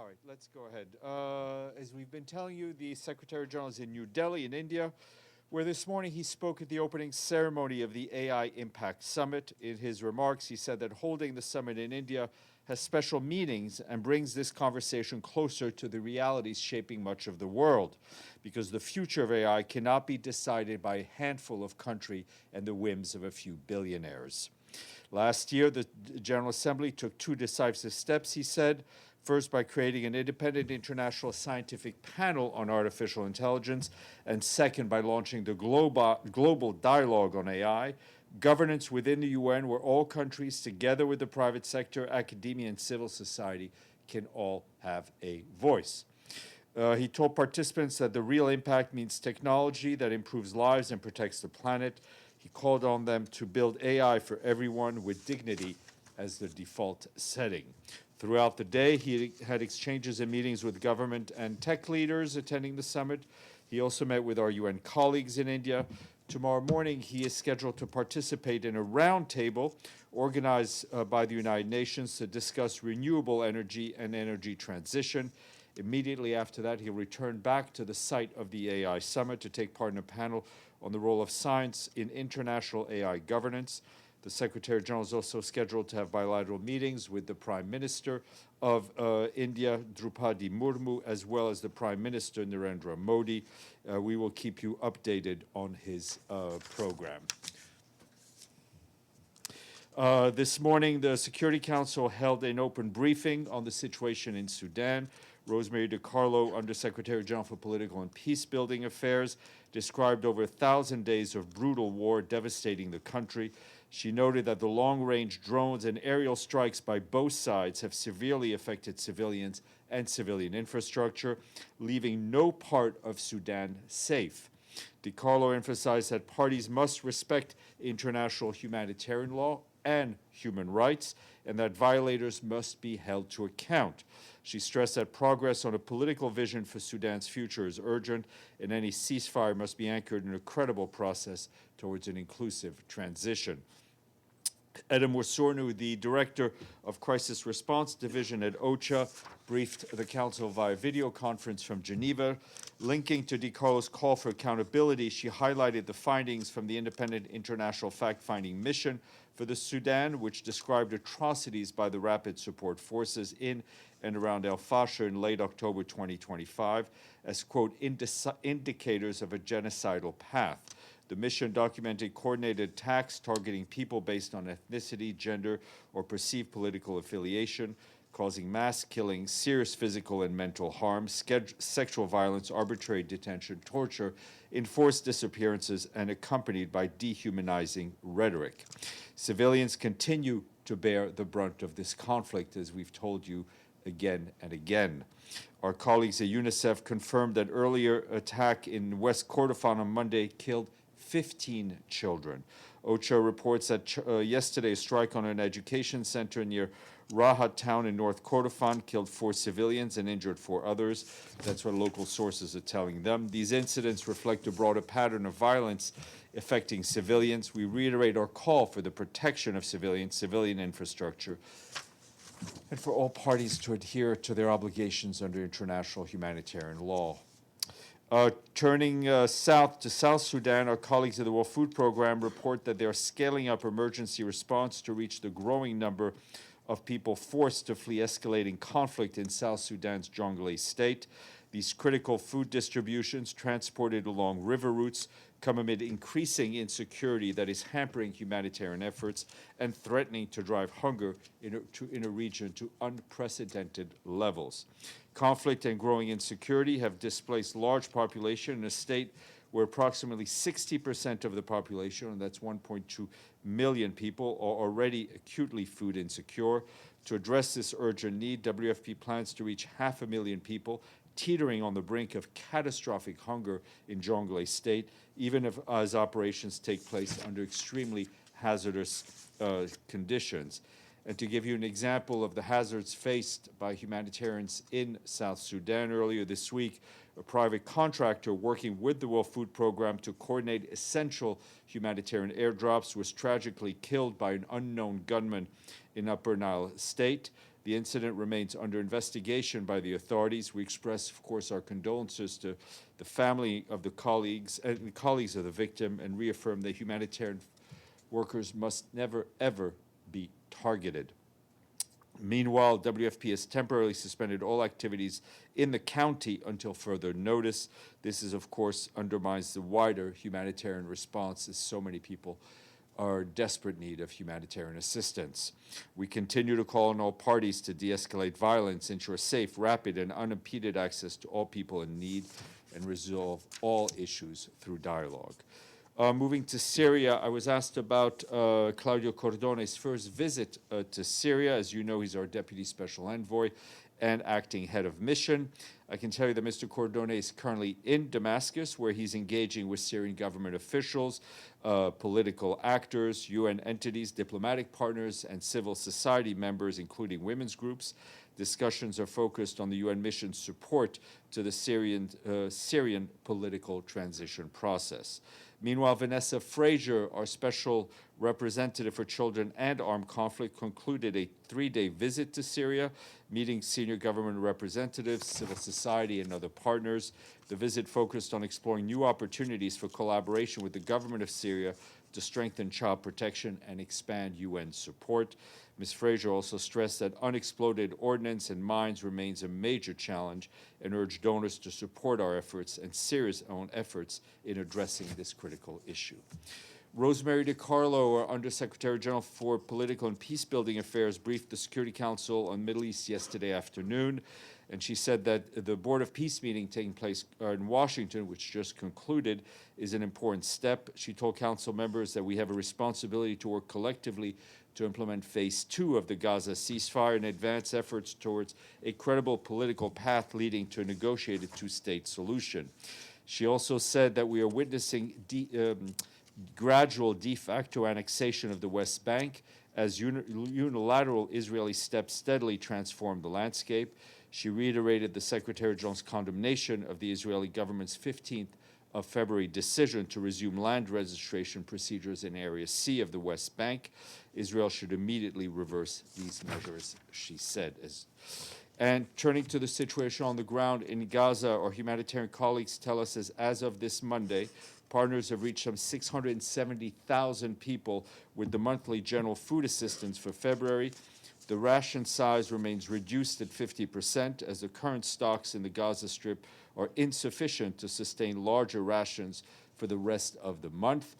All right, let's go ahead. As we've been telling you, the Secretary General is in New Delhi, in India, where this morning he spoke at the opening ceremony of the AI Impact Summit. In his remarks, he said that holding the summit in India has special meanings and brings this conversation closer to the realities shaping much of the world, because the future of AI cannot be decided by a handful of countries and the whims of a few billionaires. Last year, the General Assembly took two decisive steps, he said. First, by creating an independent international scientific panel on artificial intelligence, and second, by launching the global dialogue on AI, governance within the UN, where all countries, together with the private sector, academia, and civil society, can all have a voice. He told participants that the real impact means technology that improves lives and protects the planet. He called on them to build AI for everyone with dignity as the default setting. Throughout the day, he had exchanges and meetings with government and tech leaders attending the summit. He also met with our UN colleagues in India. Tomorrow morning, he is scheduled to participate in a roundtable organized by the United Nations to discuss renewable energy and energy transition. Immediately after that, he'll return back to the site of the AI Summit to take part in a panel on the role of science in international AI governance. The Secretary General is also scheduled to have bilateral meetings with the Prime Minister of India, Draupadi Murmu, as well as the Prime Minister, Narendra Modi. We will keep you updated on his program. This morning, the Security Council held an open briefing on the situation in Sudan. Rosemary DiCarlo, Undersecretary General for Political and Peace-Building Affairs, described over 1,000 days of brutal war devastating the country. She noted that the long-range drones and aerial strikes by both sides have severely affected civilians and civilian infrastructure, leaving no part of Sudan safe. DiCarlo emphasized that parties must respect international humanitarian law and human rights, and that violators must be held to account. She stressed that progress on a political vision for Sudan's future is urgent, and any ceasefire must be anchored in a credible process towards an inclusive transition. Edem Wasornu, the Director of Crisis Response Division at OCHA, briefed the Council via video conference from Geneva. Linking to DiCarlo's call for accountability, she highlighted the findings from the independent international fact-finding mission for the Sudan, which described atrocities by the Rapid Support Forces in and around El Fasher in late October 2025 as, quote, indicators of a genocidal path. The mission documented coordinated attacks targeting people based on ethnicity, gender, or perceived political affiliation, causing mass killings, serious physical and mental harm, sexual violence, arbitrary detention, torture, enforced disappearances, and accompanied by dehumanizing rhetoric. Civilians continue to bear the brunt of this conflict, as we've told you again and again. Our colleagues at UNICEF confirmed that earlier attack in West Kordofan on Monday killed 15 children. OCHA reports that yesterday a strike on an education center near Rahat town in North Kordofan killed 4 civilians and injured 4 others. That's what local sources are telling them. These incidents reflect a broader pattern of violence affecting civilians. We reiterate our call for the protection of civilians, civilian infrastructure, and for all parties to adhere to their obligations under international humanitarian law. Turning south to South Sudan, our colleagues at the World Food Program report that they are scaling up emergency response to reach the growing number of people forced to flee escalating conflict in South Sudan's Jonglei state. These critical food distributions, transported along river routes, come amid increasing insecurity that is hampering humanitarian efforts and threatening to drive hunger in a region to unprecedented levels. Conflict and growing insecurity have displaced large population in a state where approximately 60% of the population, and that's 1.2 million people, are already acutely food insecure. To address this urgent need, WFP plans to reach 500,000 people teetering on the brink of catastrophic hunger in Jonglei state, even as operations take place under extremely hazardous conditions. And to give you an example of the hazards faced by humanitarians in South Sudan, earlier this week, a private contractor working with the World Food Program to coordinate essential humanitarian airdrops was tragically killed by an unknown gunman in Upper Nile State. The incident remains under investigation by the authorities. We express, of course, our condolences to the family of the colleagues and the colleagues of the victim, and reaffirm that humanitarian workers must never, ever be targeted. Meanwhile, WFP has temporarily suspended all activities in the county until further notice. This is, of course, undermines the wider humanitarian response, as so many people are in desperate need of humanitarian assistance. We continue to call on all parties to de-escalate violence, ensure safe, rapid, and unimpeded access to all people in need, and resolve all issues through dialogue. Moving to Syria, I was asked about Claudio Cordone's first visit to Syria. As you know, he's our Deputy Special Envoy and acting head of mission. I can tell you that Mr. Cordone is currently in Damascus, where he's engaging with Syrian government officials, political actors, UN entities, diplomatic partners, and civil society members, including women's groups. Discussions are focused on the UN mission's support to the Syrian political transition process. Meanwhile, Vanessa Fraser, our special representative for children and armed conflict, concluded a 3-day visit to Syria, meeting senior government representatives, civil society, and other partners. The visit focused on exploring new opportunities for collaboration with the government of Syria to strengthen child protection and expand UN support. Ms. Fraser also stressed that unexploded ordnance and mines remains a major challenge, and urged donors to support our efforts and Syria's own efforts in addressing this critical issue. Rosemary DiCarlo, our Undersecretary General for Political and Peacebuilding Affairs, briefed the Security Council on Middle East yesterday afternoon, and she said that the Board of Peace meeting taking place in Washington, which just concluded, is an important step. She told Council members that we have a responsibility to work collectively to implement Phase 2 of the Gaza ceasefire and advance efforts towards a credible political path leading to a negotiated two-state solution. She also said that we are witnessing gradual de facto annexation of the West Bank as unilateral Israeli steps steadily transform the landscape. She reiterated the Secretary General's condemnation of the Israeli government's 15th of February decision to resume land registration procedures in Area C of the West Bank. Israel should immediately reverse these measures, she said. And turning to the situation on the ground in Gaza, our humanitarian colleagues tell us as of this Monday, partners have reached some 670,000 people with the monthly general food assistance for February. The ration size remains reduced at 50% as the current stocks in the Gaza Strip are insufficient to sustain larger rations for the rest of the month.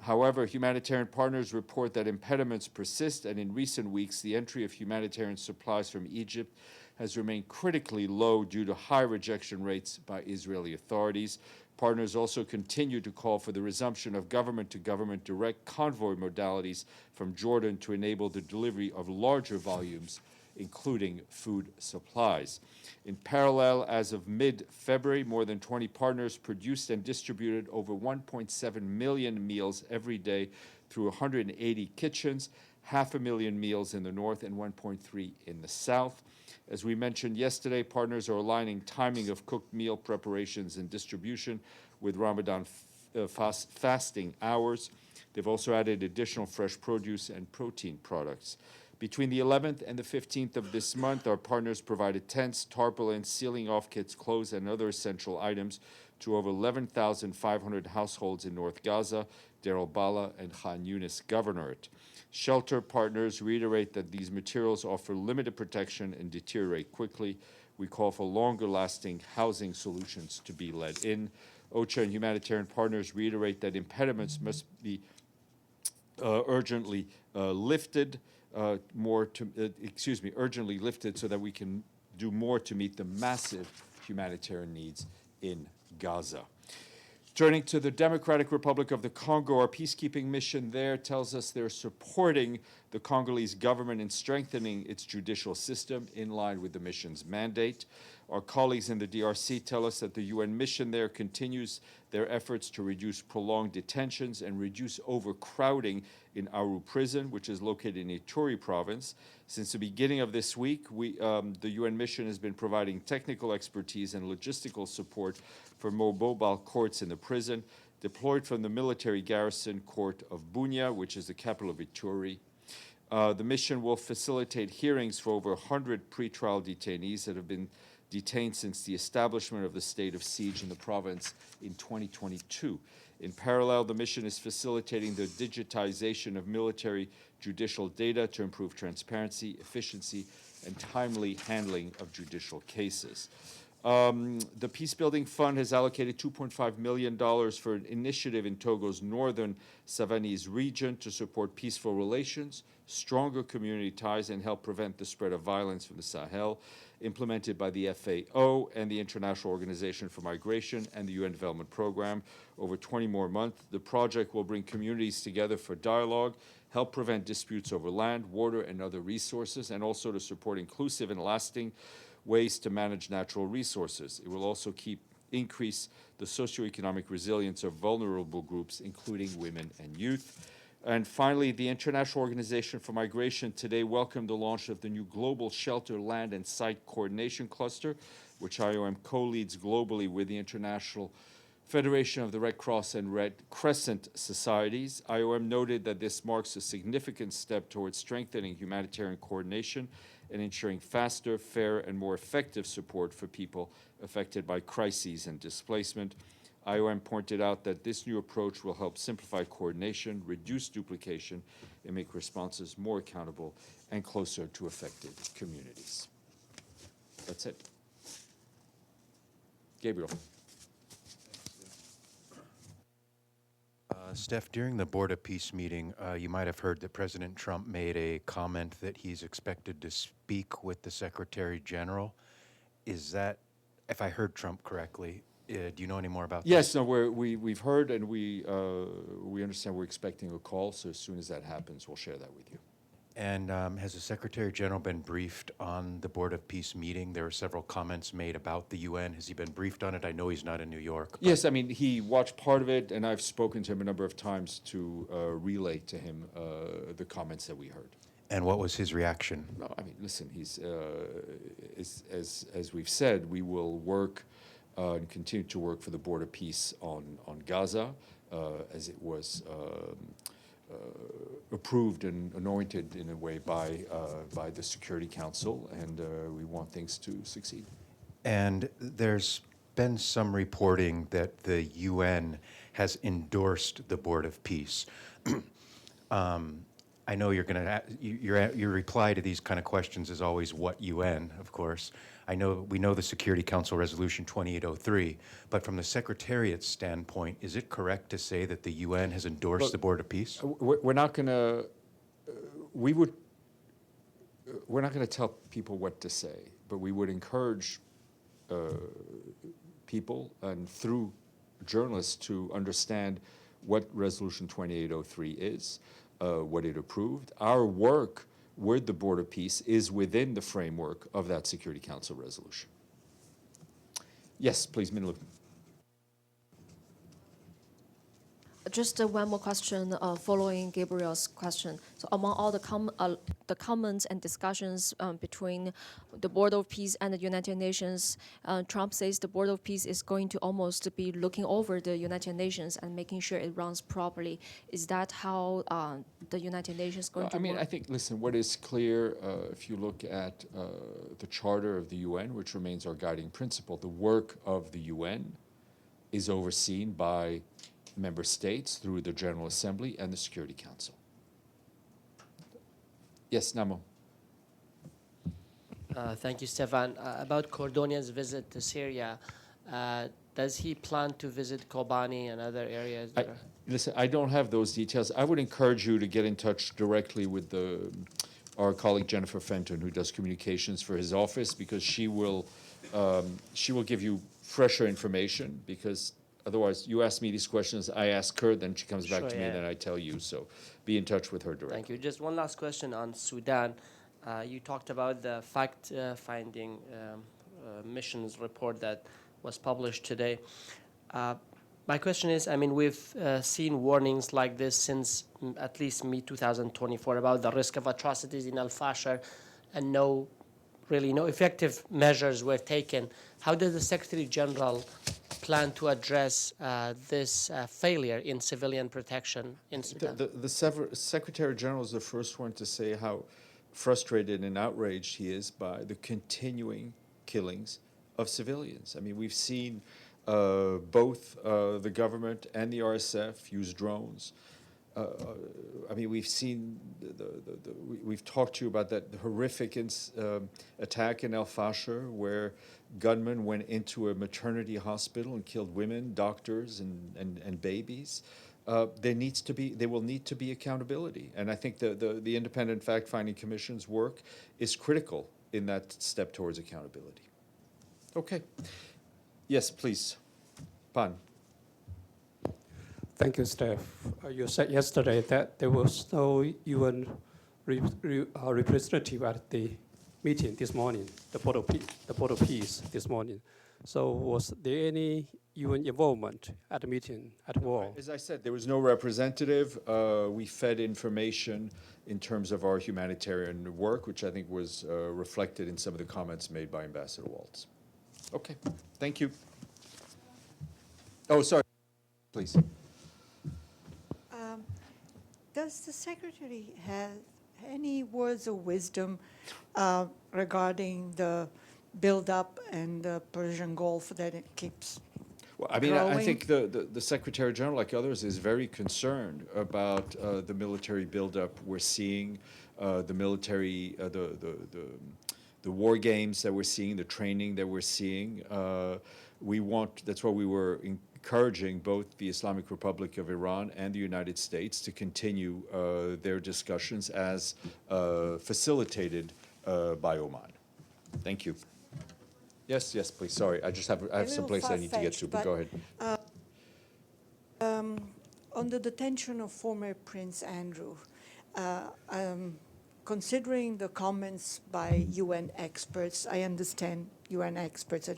However, humanitarian partners report that impediments persist, and in recent weeks, the entry of humanitarian supplies from Egypt has remained critically low due to high rejection rates by Israeli authorities. Partners also continue to call for the resumption of government-to-government direct convoy modalities from Jordan to enable the delivery of larger volumes, including food supplies. In parallel, as of mid-February, more than 20 partners produced and distributed over 1.7 million meals every day through 180 kitchens, 500,000 meals in the north and 1.3 in the south. As we mentioned yesterday, partners are aligning timing of cooked meal preparations and distribution with Ramadan fasting hours. They've also added additional fresh produce and protein products. Between the 11th and the 15th of this month, our partners provided tents, tarpaulins, sealing off kits, clothes, and other essential items to over 11,500 households in North Gaza, Deir al-Balah, and Khan Yunis Governorate. Shelter partners reiterate that these materials offer limited protection and deteriorate quickly. We call for longer-lasting housing solutions to be let in. OCHA and humanitarian partners reiterate that impediments must be urgently lifted so that we can do more to meet the massive humanitarian needs in Gaza. Turning to the Democratic Republic of the Congo, our peacekeeping mission there tells us they're supporting the Congolese government in strengthening its judicial system in line with the mission's mandate. Our colleagues in the DRC tell us that the UN mission there continues their efforts to reduce prolonged detentions and reduce overcrowding in Aru prison, which is located in Ituri province. Since the beginning of this week, the UN mission has been providing technical expertise and logistical support for mobile courts in the prison, deployed from the military garrison court of Bunia, which is the capital of Ituri. The mission will facilitate hearings for over 100 pretrial detainees that have been detained since the establishment of the state of siege in the province in 2022. In parallel, the mission is facilitating the digitization of military judicial data to improve transparency, efficiency, and timely handling of judicial cases. The Peacebuilding Fund has allocated $2.5 million for an initiative in Togo's northern Savanese region to support peaceful relations, stronger community ties, and help prevent the spread of violence from the Sahel, implemented by the FAO and the International Organization for Migration and the UN Development Program. Over 20 more months, the project will bring communities together for dialogue, help prevent disputes over land, water, and other resources, and also to support inclusive and lasting ways to manage natural resources. It will also increase the socioeconomic resilience of vulnerable groups, including women and youth. And finally, the International Organization for Migration today welcomed the launch of the new Global Shelter, Land, and Site Coordination Cluster, which IOM co-leads globally with the International Federation of the Red Cross and Red Crescent Societies. IOM noted that this marks a significant step towards strengthening humanitarian coordination and ensuring faster, fair, and more effective support for people affected by crises and displacement. IOM pointed out that this new approach will help simplify coordination, reduce duplication, and make responses more accountable and closer to affected communities. That's it. Gabriel. Steph, during the Board of Peace meeting, you might have heard that President Trump made a comment that he's expected to speak with the Secretary General. Is that, if I heard Trump correctly, do you know any more about Yes, this? no, we've heard and we understand we're expecting a call, so as soon as that happens, we'll share that with you. And has the Secretary General been briefed on the Board of Peace meeting? There were several comments made about the UN. Has he been briefed on it? I know he's not in New York. Yes, I mean, he watched part of it, and I've spoken to him a number of times to relay to him the comments that we heard. And what was his reaction? No, I mean, listen, he's, as we've said, we will work and continue to work for the Board of Peace on Gaza, as it was approved and anointed in a way by the Security Council, and we want things to succeed. And there's been some reporting that the UN has endorsed the Board of Peace. I know you're going to, your reply to these kind of questions is always what UN, of course. We know the Security Council Resolution 2803, but from the Secretariat's standpoint, is it correct to say that the UN has endorsed the Board of Peace? We're not going to, we're not going to tell people what to say, but we would encourage people and through journalists to understand what Resolution 2803 is, what it approved. Our work with the Board of Peace is within the framework of that Security Council resolution. Yes, please, Minlu. Just one more question following Gabriel's question. So among all the comments and discussions between the Board of Peace and the United Nations, Trump says the Board of Peace is going to almost be looking over the United Nations and making sure it runs properly. Is that how the United Nations is going to work? I mean, I think, listen, what is clear, if you look at the Charter of the UN, which remains our guiding principle, the work of the UN is overseen by member states through the General Assembly and the Security Council. Yes, Namo. Thank you, Stéphane. About Cordonia's visit to Syria, does he plan to visit Kobani and other areas? Listen, I don't have those details. I would encourage you to get in touch directly with our colleague Jennifer Fenton, who does communications for his office, because she will give you fresher information, because otherwise, you ask me these questions, I ask her, then she comes back to me, and then I tell you. So be in touch with her directly. Thank you. Just one last question on Sudan. You talked about the fact-finding missions report that was published today. My question is, I mean, we've seen warnings like this since at least mid-2024 about the risk of atrocities in Al-Fashir, and really no effective measures were taken. How does the Secretary General plan to address this failure in civilian protection in Sudan? The Secretary General is the first one to say how frustrated and outraged he is by the continuing killings of civilians. I mean, we've seen both the government and the RSF use drones. I mean, we've seen, we've talked to you about that horrific attack in El Fasher where gunmen went into a maternity hospital and killed women, doctors, and babies. There will need to be accountability. And I think the independent fact-finding commission's work is critical in that step towards accountability. Okay. Yes, please. Pan. Thank you, Steph. You said yesterday that there was no UN representative at the meeting this morning, the Board of Peace this morning. So was there any UN involvement at the meeting at all? As I said, there was no representative. We fed information in terms of our humanitarian work, which I think was reflected in some of the comments made by Ambassador Waltz. Okay, thank you. Oh, sorry, please. Does the Secretary have any words of wisdom regarding the build-up and the Persian Gulf that it keeps Well, I mean, growing? I think the Secretary General, like others, is very concerned about the military buildup we're seeing, the military, the war games that we're seeing, the training that we're seeing. That's why we were encouraging both the Islamic Republic of Iran and the United States to continue their discussions as facilitated by Oman. Thank you. Yes, yes, please. Sorry, I have some place I need to get to, but go ahead. On the detention of former Prince Andrew, considering the comments by UN experts, I understand UN experts,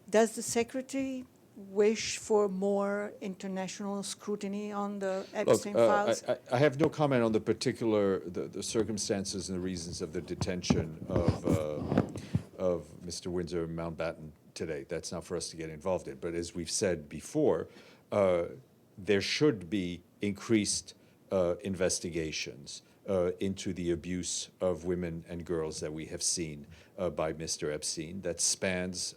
does the Secretary wish for more international scrutiny on the Epstein files? I have no comment on the particular the circumstances and the reasons of the detention of Mr. Windsor Mountbatten today. That's not for us to get involved in. But as we've said before, there should be increased investigations into the abuse of women and girls that we have seen by Mr. Epstein that spans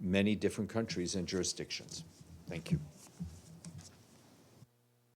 many different countries and jurisdictions. Thank you.